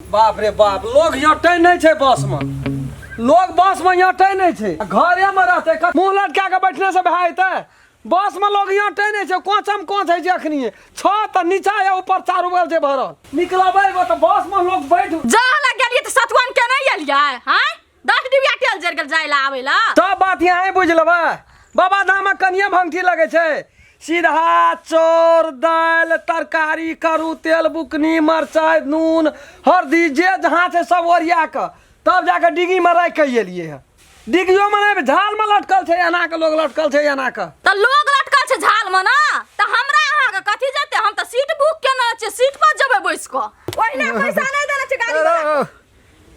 बाप रे बाप, लोग यटे नहीं छे बस में, लोग बस में यटे नहीं छे, घरे में रहते मुंह लटका के बैठने से भाईते। बस में लोग यटे नहीं छे, कोचम कोच है जखनी छत नीचा या ऊपर चारों बगल से भरल निकलबे तो बस में लोग बैठ जा लग गेलिए त सतवन के नहीं एलिए हैं 10 डिबिया तेल जर गेल जाइला आवेला सब बात यहां बुझ लेबे। बाबा धाम कनिया भंगठी लगे छे, सीधा चोर दाल तरकारी करू तेल बुकनी मरचाई नून हल्दी जे जहाँ से सब ओरिया के तब जाके डिगी में रख के एलिए है। डिगियो में नहीं झाल में लटकल छे, एना के लोग लटकल छे एना के त लोग लटकल छे झाल में ना त हमरा अहाँ के कथि जते हम त सीट बुक केना छे, सीट पर जबे बैस को ओहिना पैसा नहीं देना छे गाड़ी वाला।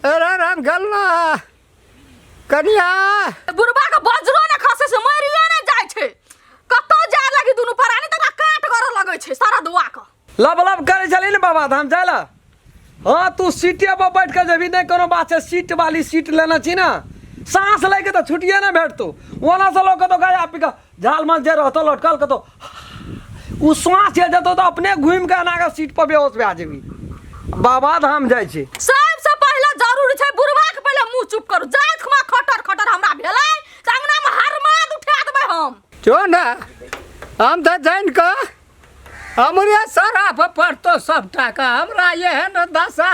अरे राम गलना कनिया बुढ़बा के बजरो ना खसे से मरियो ना जाय छे, कतो जा लगी दुनु परानी त काट कर लगे छे सारा दुआ के लब लब करे चली न बाबा धाम जाला। हाँ तू सीटे पर बैठ के जब नहीं कोनो बात है, सीट वाली सीट लेना चाहिए ना, सांस लेके तो छुटिए ना बैठतो वना से लोग तो गया पिका झाल में जे रहतो लटकल के तो उ सांस जे जतो तो अपने घूम के ना के सीट पर बेहोश भे जेबी। बाबा धाम जाय छे सबसे पहले जरूरी छे बुढ़बा के पहले मुंह चुप करू, जात खमा खटर खटर हमरा भेलै संगना में हरमाद उठा देबै हम जो ना हम तो जान के हमरे सराफ पड़तो सब टाका हमरा ये है न दशा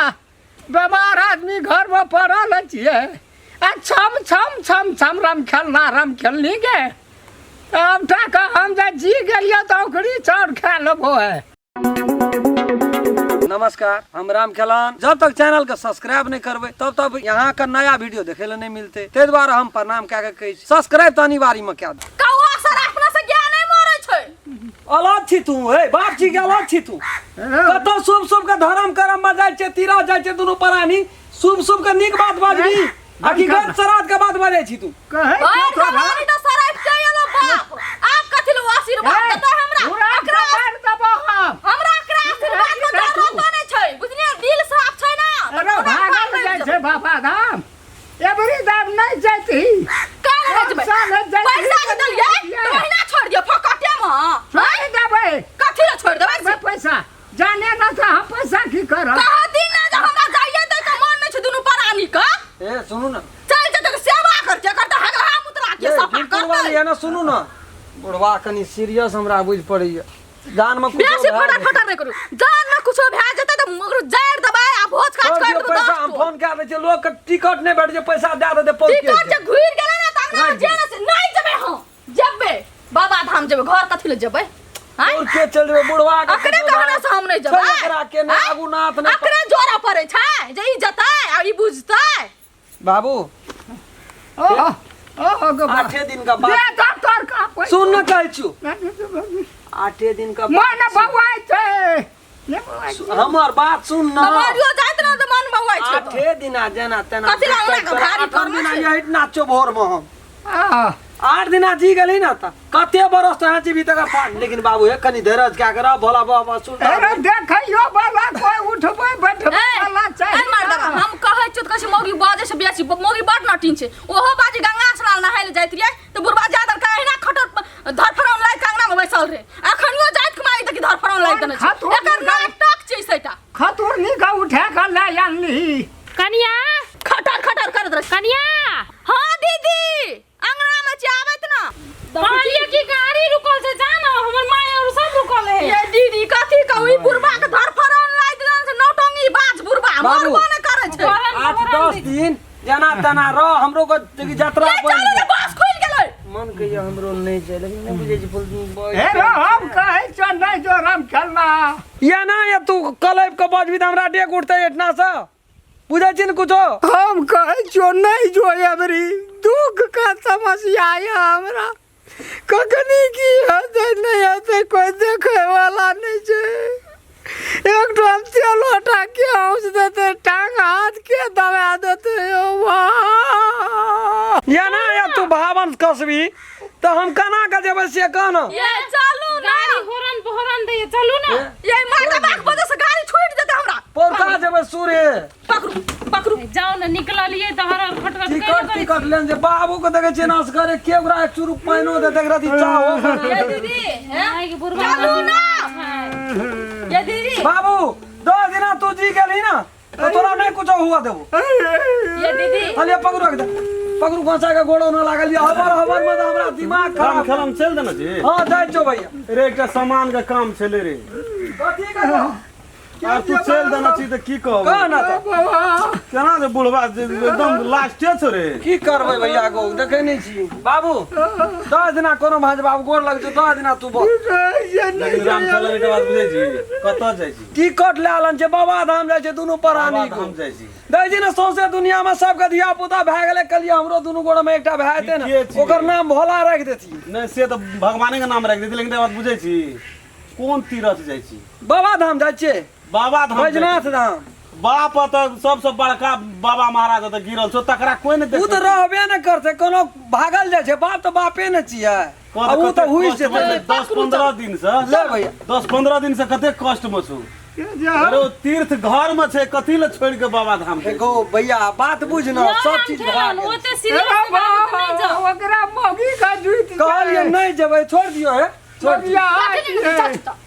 बीमार आदमी घर में पड़ल छिए आ छम छम छम छम राम खेलनी के हम टाका हम जा जी गेलिए तो ओकरी चढ़ खा लेबो है। नमस्कार, हम राम खेलान। जब तक चैनल के सब्सक्राइब नहीं करबे तब तक यहाँ का नया वीडियो देखे ले नहीं मिलते, ते द्वारा हम प्रणाम क्या के कही सब्सक्राइब तो अनिवार्य में क्या दे। कौआ सराफ ना से ज्ञान नहीं मोरे छे, अलग छी तू हे बाप जी के अलग छी तू। कतो शुभ शुभ के धर्म करम में जाय छे, तीरा जाय छे दुनु प्राणी शुभ शुभ के निक बात बाजबी हकीकत सरात के बात बाजे छी तू। कहे और कहानी तो सराफ चाहिए बाप आप कथि लो आशीर्वाद देता हमरा एकरा मार दबो हमरा एकरा आशीर्वाद के जरूरत नहीं छे, बुझलिए दिल साफ छे ना। अरे भागल जाय छे बाबा धाम एबरी दाम नहीं जाती काहे जबे पैसा के दलिए तो महीना छोड़ दियो फकटे में छोड़ देबै कथि ला छोड़ देबै पैसा जाने ना था हम पैसा की करब कहा दिन ना जब हमरा जाइए दे तो मन नहीं छे दुनु प्राणी का ए सुनू ना चल जतक सेवा करते करता हगला मुतरा के सफा वाली है ना, सुनू ना बुढ़वा कनी सीरियस हमरा बुझ पड़ी है जान में कुछ बेसी फटा फटा नहीं करू, जान में कुछ भे जते तो मगर जड़ दबाए आ भोज काट कर दो पैसा हम फोन कर दे छे, लोग के टिकट नहीं बैठ जे पैसा दे दे पहुंच के टिकट जे घुर गेला ना तंगना जेना से नहीं जबे हम जबे बाबा धाम जबे घर कथि ले जबे हां और के चल रे बुढ़वा के अकरे कहना से हम नहीं जबे एकरा के ने आगु नाथ ने अकरे जोरा पड़े छै जे ई जताय आ ई बुझताय बाबू ओ गो 8 दिन का दे बात डॉक्टर का पैसा सुन न कहै छु 8 दिन का मन बवाई छे ने बवाई हमर बात सुन न तमारियो जाइत ना त मन बवाई छै 8 दिन आ जेना तेना कथि ला हमरा के भारी दिन फरमा आ यही नाचो भोर में हम आ 8 दिन जी गली ना त कते बरस तहाँ जीवी तक पान, लेकिन बाबू हे कनी धैर्य क्या कर भोला बाबा सुन अरे देखियो बाबा कोई उठबै बैठबै वाला ए चाहिए मर्दवा हम कहै छु त कहै मौगी बाजे से बेसी मौगी बड नटीन छै, ओहो बाजी गंगा स्नान नहाय ले जाइत रियै त बुढ़बा जादर काहे ना खटर धरफरन लाई कांगना में बैसल रे अखनियो जाइत कमाई त कि धरफरन लाई देने छै, एकर नाटक छै सेटा खतुर निका उठा के ले आनली कनिया खटर खटर करत रह कनिया। हां दीदी अंगना में चावत ना कहलिए कि गाड़ी रुकल छै, जाना हमर माय और सब रुकल है। ये दीदी कथि कहू बुढ़बा के धरफरन लाई देने से नौटंगी बाज बुढ़बा मरबो न करे छै। 8-10 दिन जना तना रह हमरो को यात्रा बन चलो बस खुल गेलै मन के हमरो नहीं छै, लेकिन नहीं बुझे छै फुल हे रो हम कहै छ नहीं जो राम खेलना या ना या तू कलेब के बजबी त हमरा डेक उठते इतना से बुझे छी न कुछो। हम कहै छो नहीं जो एबरी दुख का समस्या है हमरा कखनी की हते नहीं हते कोई देखे वाला नहीं छे, एक ड्रम तेल हटा के औस देते टांग हाथ के दबा देते ओ वाह या ना या तू भावन कसबी तो हम कना के जेबै से कहना ये चलू ना गाड़ी होरन दे चलू ना। ये माता बाग वजह से गाड़ी छूट जेते हमरा पोरका जेबै सूर्य पकड़ू पकड़ू जाओ ना निकललिए त हर खटखट टिकट टिकट लेन जे बाबू के देखे छै नास करे के ओकरा 1 चुरु पाइनो दे देख रही चाहो ये दीदी हैं आई के बुढ़बा चलू ना ये दीदी बाबू 10 दिना तू जी गेली ना तो तोरा नहीं कुछ हुआ देबो ये दीदी खाली पकड़ू रख दे पकड़ू घसा के गोड़ो न लागल या हमर मत हमरा दिमाग काम खराब खेलम चल देना जी हां जाय छो भैया रे एकटा सामान के काम छले रे तो ठीक है आ तू चल देना छी त की कहब कह ना तो केना जे बुढ़वा एकदम लास्टे छ रे की करबै भैया को देखे नहीं छी बाबू 10 दिना कोनो भाज बाबू गोड़ लग छ 10 दिना तू बोल लेकिन राम चलन के बात बुझै छी कतऽ जाइ छी टिकट ले आलन छै बाबा धाम जाय छै दुनू प्राणी को हम जाइ छी दै जी ने सौंसे दुनिया में सबके धिया पुता भए गेलै कलिया हमरो दुनू गोड़ में एकटा भए जेतै ठीके ने छियै। ओकर नाम भोला राखि देती नहीं से तो भगवाने के नाम राख देती लेकिन बात बुझै छी कोन तीरथ जाइ छी बाबा धाम जाय छियै बाबा धाम जाइ छी। बैजनाथ धाम बाप त सबसे बड़का बाबा महाराज त गिरल छौ तकरा कोई ने उ तो रहबे न करते कोनो भागल जाय छै बाप तो बापे न छियै आ उ तो हुई जेतै 10-15 दिन से ले भैया 10-15 दिन से कते कष्ट में छौ अरे ओ तीर्थ घर में छै कथी ले छोड़ के बाबा धाम के देखो भैया बात बुझ न सब चीज भए गेल ओते सीरियस नहीं जाओ ओकरा मौगी का जुइत कहलिए नहीं जेबै छोड़ दियो है छोड़ दियो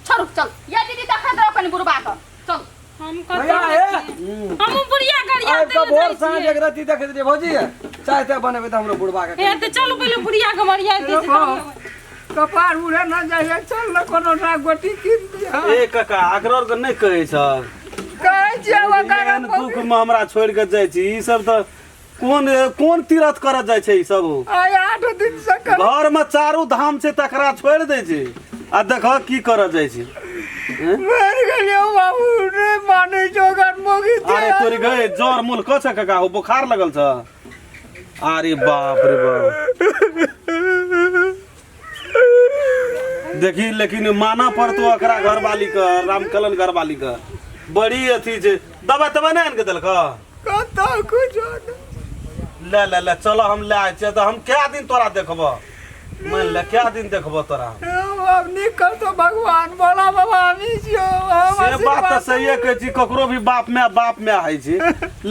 चल चल ये दीदी देखा दो अपन बुढ़बा का चल हम भैया कत ए हम बुढ़िया गरिया आइ का भोर साँझ एक रति देख दे भौजी चाय ते बनेबै त हमरो बुढ़बा के हे ते चलो पहले बुढ़िया के मरिया दे कपार उड़े न जाए चल न कोनो ना गोटी कीन दिया ए काका आग्रह के नहीं कहै छ कहै छियै ओकरा एहन दुख में हमरा छोड़ के जाइ छी ई सब त कोन तीरथ करत जाइ छै ई सब आय 8 दिन से कर घर में चारू धाम छै तकरा छोड़ दै छै आ देख की करत जाइ छै मर गेलियो बाबू रे माने जोगन मोगी अरे तोरी गए जोर मूल क छ काका हो बुखार लगल छ अरे बाप रे बाप देखी लेकिन माना पड़तो एकरा घरवाली का रामकलन घरवाली का बड़ी अथी छै दवा तबे नहीं आन के देलक कत कुछ ले ले ले चलो हम ले आए छियै त हम क्या दिन तोरा देखब मान ले क्या दिन देखब तोरा अब निकल तो भगवान बोला बाबा हमी छियो से बात त सही कहै छी ककरो भी बाप में है छी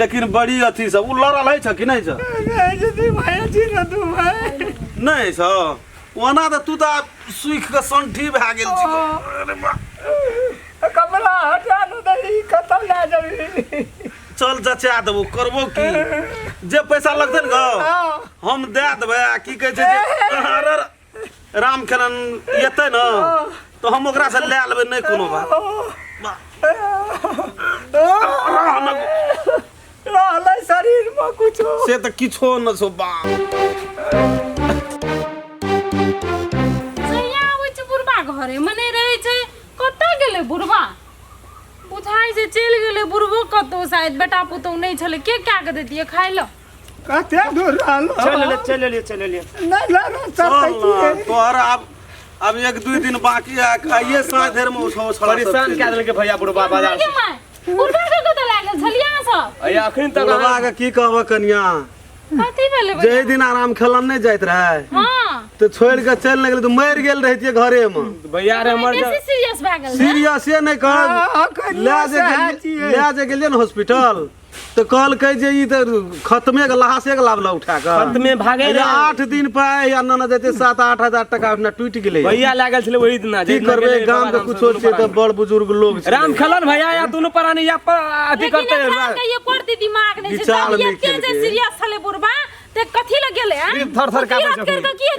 लेकिन बड़ी अथी सब उ लड़ल है छ कि नहीं छ जदी भाई छी न तू भाई नहीं छ ओना त तू त सुख के संठी भए गेल छी अरे बा कमला हटा न दही कतल ले जबी चल जचा देबो करबो की जे पैसा लगतै न हम दे देबै आ की कहै छै जे अरे रामकरण एतै न तो हम ओकरा से ले लेबै नहीं कोनो बात रहलै शरीर में कुछ से त किछो न छौ बा सैया आबै छै बुढ़बा घरे मने रहै छै कत गेलै बुढ़बा बुझाइ से चल गेलै बुढ़बो कतो शायद बेटा पुतौ नहीं छले के क्या के देतिए खाइ ल कते दूर रहलो चल ले नहीं लानो चल चल न तोहर अब 1-2 दिन बाकी है आइए साँझ देर में उठो छड़ा परेशान क्या देलके भैया बुढ़बा बाजार के माय बुढ़बा के कत लागल छलिया सब अय अखन तक बुढ़वा के की कहब कन्या कथी भेलै जे दिन आराम खेलन नहीं जाइत रहे हां तो छोड़ के चल गेल तो मर गेल रहतिए घरे में भैया रे हमर कैसे सीरियस भए गेल सीरियस नहीं कह ले जे गेलिए न हॉस्पिटल तो कहलकै जे ई त खत्मे के लहासे के लावला उठा के खत्मे भागे रे 8 दिन पे या न देते 7-8 हजार टका अपना टूट गेलै भैया लागल छले वही दिन की करबे गांव के कुछो छै त बड़ बुजुर्ग लोग छै राम खलन भैया या दोनों प्राणी या अथी करते ये कोर्ती दिमाग नहीं छै विचार जब नहीं ये केलकै। जे सीरियस छले बुढ़बा ते कथी ल गेले हैं थर-थर कापै छै के किए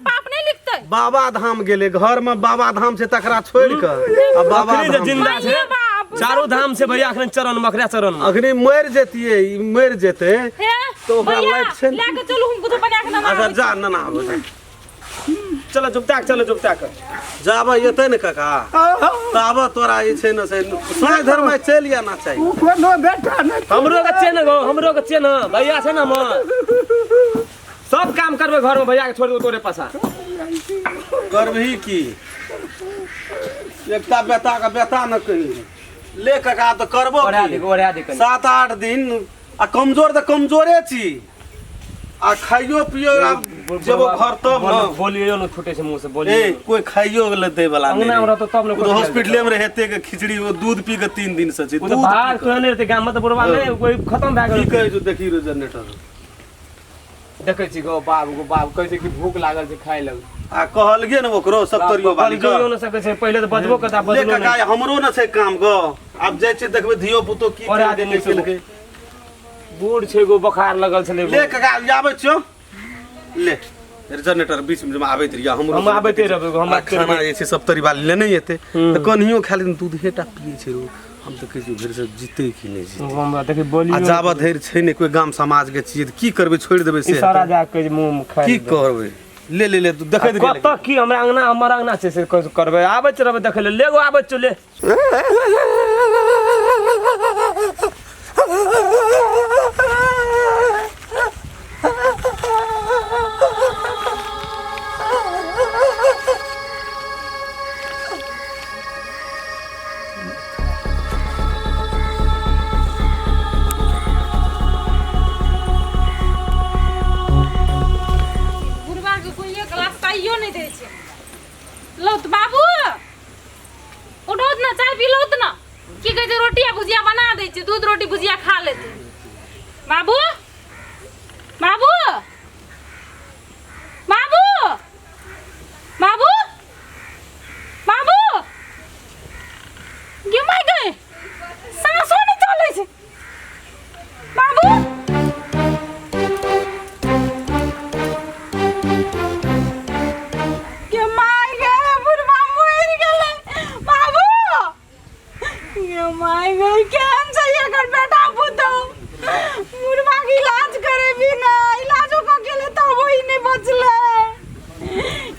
पाप नहीं लिखते बाबा धाम गेले घर में बाबा धाम से तकरा छोड़ के आ बाबा अखनी जे धाम जिंदा छै ये बाप चारों धाम से भैया अखन चरण मखरा चरण अखनी मर जेतिए ई मर जेते हे तो ओकरा भैया, लाइफ छै लेके चलू हम कुछ बना के ना अच्छा जा न ना आबो चलो जुपता कर जाबे एतै न काका तब तोरा ई छै न से साँझ धर में चल जाना चाहिए कोनो बेटा नहीं हमरो के चेन भैया छै न हम सब काम करबे घर में भैया के छोड़ दो तोरे पासा करबही की एकटा बेटा का बेटा न कही ले काका तो करबो ओढ़ा दे 7-8 दिन आ कमजोर तो कमजोरे छी आ खाइयो पियो जब घर तब न बोलियो न छूटे से मुंह से ए बोलियो कोई खाइयो ले दे वाला अंगना में रहतो तब न कोई हॉस्पिटल में रहते के खिचड़ी वो दूध पी के 3 दिन से छी वो तो दूध बाहर कहने रहते गांव में तो बुढ़वा नहीं कोई खत्म भए की गेल कहै जो देखी रो जनरेटर देखै छी गो बाबू कहै छै कि भूख लागल छै खाइ लग आ कहलगे न ओकरो सप्तरियो वाली के बलियो न सकै छै पहिले त बजबो कता ले बजलो काका नहीं हमरो न छै काम गो आब जाइ छै देखबै धियो पुतो की और कर आदमी देने सब। के बूढ़ छै गो बुखार लगल छलै ले काका आबै छियो ले जनरेटर बीच में आबैत रिया हमरो हम आबैते रहबै गो, हम खाना जे छै सप्तरी वाली लेने एते त कन्हियो खाली दूध हेटा पिए छै रो हम त कहै छी घर से जीते कि नहीं जीते हमरा देखि बोलियो आ जाबत धरि छै ने कोई गाम समाज के चीज की करबै छोड़ देबै से सारा जा के मुंह में खाइ की करबै ले तू देखै दे कत की हमरा अंगना हमर अंगना छै से करबै आबै छ रहबै देखै ले गो आबै छ ले बुढ़वा के कोई एक गिलास चाइयो नहीं दे छै लौत बाबू उठोत ना चाय पी लौत ना की कहै छै रोटी आ भुजिया बना दै छै दूध रोटी भुजिया खा लेते बाबू बाबू बाबू बाबू बाबू गे माय गए सांसो नहीं चले छै बाबू गे माय गए बुढ़वा मर गेलै बाबू गे माय गए केहन छै एकर बेटा पुतौ बुढ़वा के इलाज करे भी ना इलाजो क गेलै त वही नहीं बचलै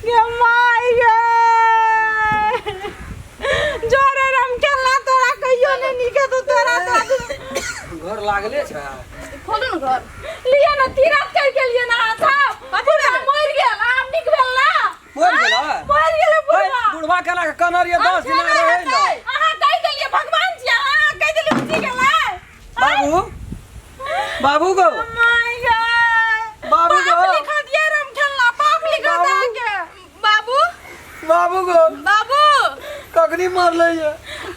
गे माय गए जोरे रम केला तोरा कहियो नहीं निके तो तोरा दादू घर लागले छै खोलू न घर लिया ना तीरथ कर के लिए ना था बुढ़वा मर गेल आब निक भेल ना मर गेलै मर गेलै बुढ़वा बुढ़वा केना के कनरिया 10 दिन रहे न अहाँ कहि देलिए भगवान जी अहाँ कहि देलिए उठी गेलै बाबू बाबू गो माय गॉड बाबू गो बाप लिखा दिया राम खेलना बाप लिखा दे के बाबू बाबू गो बाबू कखनी मरले ये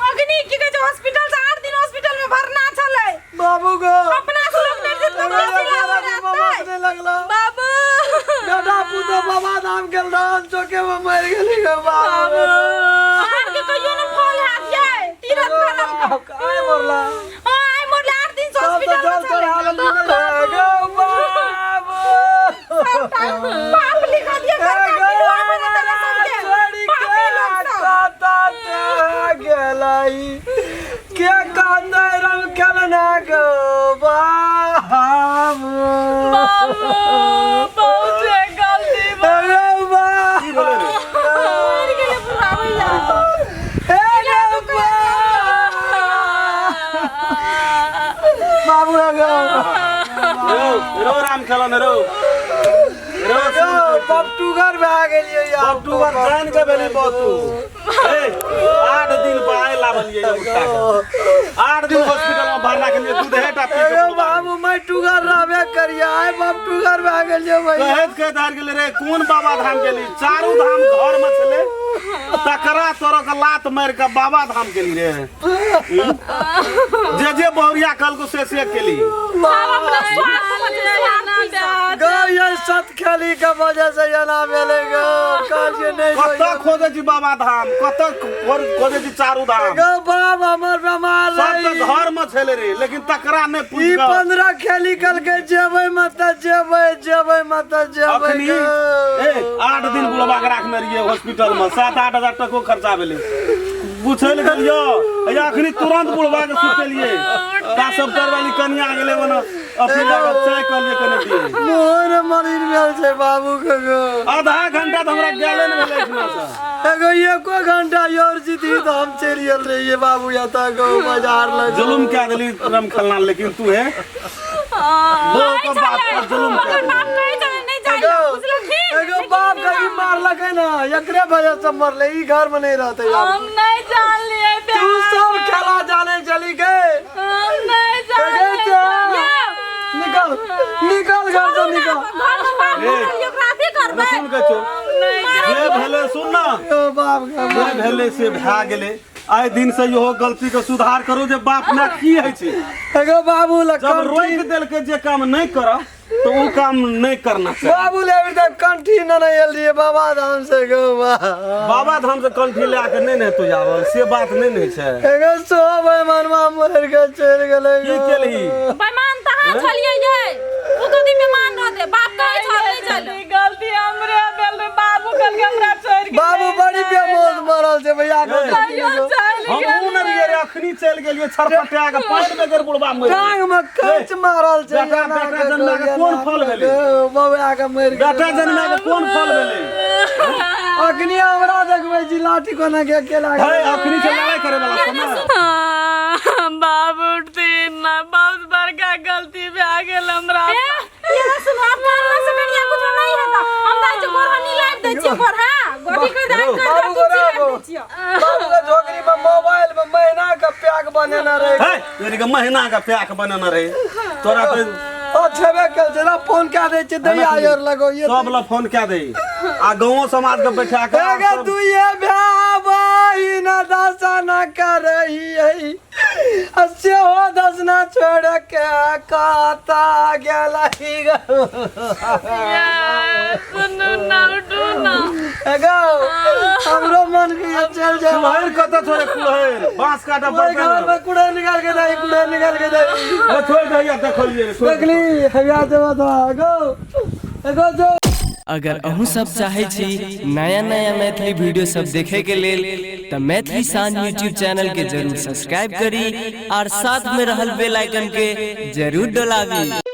अग्नि की कहै छै हॉस्पिटल से 8 दिन हॉस्पिटल में भरना छलै बाबू गो अपना लोग ने जितना नहीं लगला बाबू बेटा पुतो बाबा धाम गेल रहन चौके में मर गेली गो बाबू आर के कहियो न फल हाथ जाय तीरथ करम काय मरला आय मोरले 8 दिन से सब तो हॉस्पिटल जल चढ़ा ले गो बाबू बाप लिखा दिया घर का पिलवा बना देले सबके पापी लोग सब गेलाई के कहते रम खेलना गो बाबू बहुत गलती अरे बा की बोले रे मर गेले पूरा भैया बाबू रो राम खेलन रो पपटूगर भए गेलियै यार तू जान के बेली बतू ए 8 दिन पे आए लावलिए उठा के 8 दिन हॉस्पिटल में भरना के लिए दूध हेटा पी के बाबू मैं टूगर रहबे करिया आइ पपटूगर भए गेलियै भैया कहत के धार गेले रे कोन बाबा धाम गेली चारू धाम घर में छले तकरा तोरा के लात मार के बाबा धाम गेली रे जे बहुरिया कल को से केली अपना स्वार्थ में ये सत खेली के वजह से एना भेलै गो काल ये नहीं कत खोजे छी बाबा धाम कत खोजे छी चारू धाम गो बाप हमर बेमार सब रही तो घर में छले रे लेकिन तकरा ने ई पूछ 15 खेली कल के जेबै मत जेबै मत जेबै अखनी ए 8 दिन बुढ़वा के राखने रहिए हॉस्पिटल में 7-8 हजार टको खर्चा भेलै पूछल गेलियो अखनी तुरंत बुढ़वा के सुतेलिए ता सब तर वाली कन्या गेले बना अथी लगा चाय कर लिए कने दिए मोर मरीन भेल छै बाबू के गो आधा घंटा तो हमरा गेले न भेलै इतना सा एगो एको घंटा और जीती तो हम चल गेल रहिए बाबू या त गो बाजार लग जुलुम क्या दिली रम खलना लेकिन तू है वो को बात पर जुलुम क्या दिली? बाप कहे चले नहीं जाए एगो बाप गरीब मारलकै ना एकरे वजह से मरले ई घर में नहीं रहते यार हम नहीं जान लिए तू सब खेला जाने चली गए हम नहीं जान निकल निकल घर से निकल सुन के चो जे भेले सुन ना ओ बाप का जे भेले से भा गेले आइ दिन से इहो गलती के सुधार करो जे बाप ना की है छै एगो बाबू जब लखन रोक देल के जे काम नहीं कर तो वो काम नहीं करना चाहिए। बाबू ले अभी तक कंठी न नहीं एल रही बाबा धाम से गो बाबा धाम से कंठी ले आके नहीं ने तू जावल से बात नहीं छै। एगो सो बेईमानवा मर के चल गेलै की केलही? बेईमान तहां छलिए ये ओ कदी बेईमान रहते बाप कहे छल नहीं चल गलती हमरे भेल रे बाबू कल के हमरा छोड़ के बाबू बड़ी बेमौत मरल छै भैया हम न रे अखनी चल गेलिए छरपटा के पानी में गर बुढ़बा मर टांग में कच मारल छै बेटा जन्मा के कोन फल भेलै? बाबा के मर गेल बेटा जन्मा के कोन फल भेलै? अखनी हमरा देखबै छी लाठी कोना के अकेला है अखनी से लड़ाई करे वाला समय। बाबू तीन ना बहुत बड़का गलती भे आ गेल हमरा ये सुना करला से कनिया कुछ नहीं हेता हम दाई जे गोरहा नीलाइट दै छियै गोरहा गोटी के दाई कर बाबू बाबू के झोकरी में मोबाइल में महीना का पैक बनेना रहे है तेरी के महीना का पैक बनाना रहे तोरा तो छेबे कल जरा फोन क्या दे छै दैया और लगो ये सब ला फोन क्या दे आ गांव समाज के बैठा के अगर तू ये भाई ना दसा ना कर रही है अस्से हो दसना छोड़ के काता गेला ही गो सुनो ना उठो ना एगो हमरो मन के चल जा कुल्हड़ कत छोड़े कुल्हड़ बांस काटा ओए घर में कूड़ा निकाल के दे कूड़ा निकाल के दे छोड़ दे देखलिए देखली हया देवा तो एगो एगो जो अगर अहूँ सब चाहे छी नया नया मैथिली वीडियो सब देखे के लेल तो मैथिली साँझ यूट्यूब चैनल के जरूर सब्सक्राइब करी और साथ में रहल बेल आइकन के जरूर दबावी।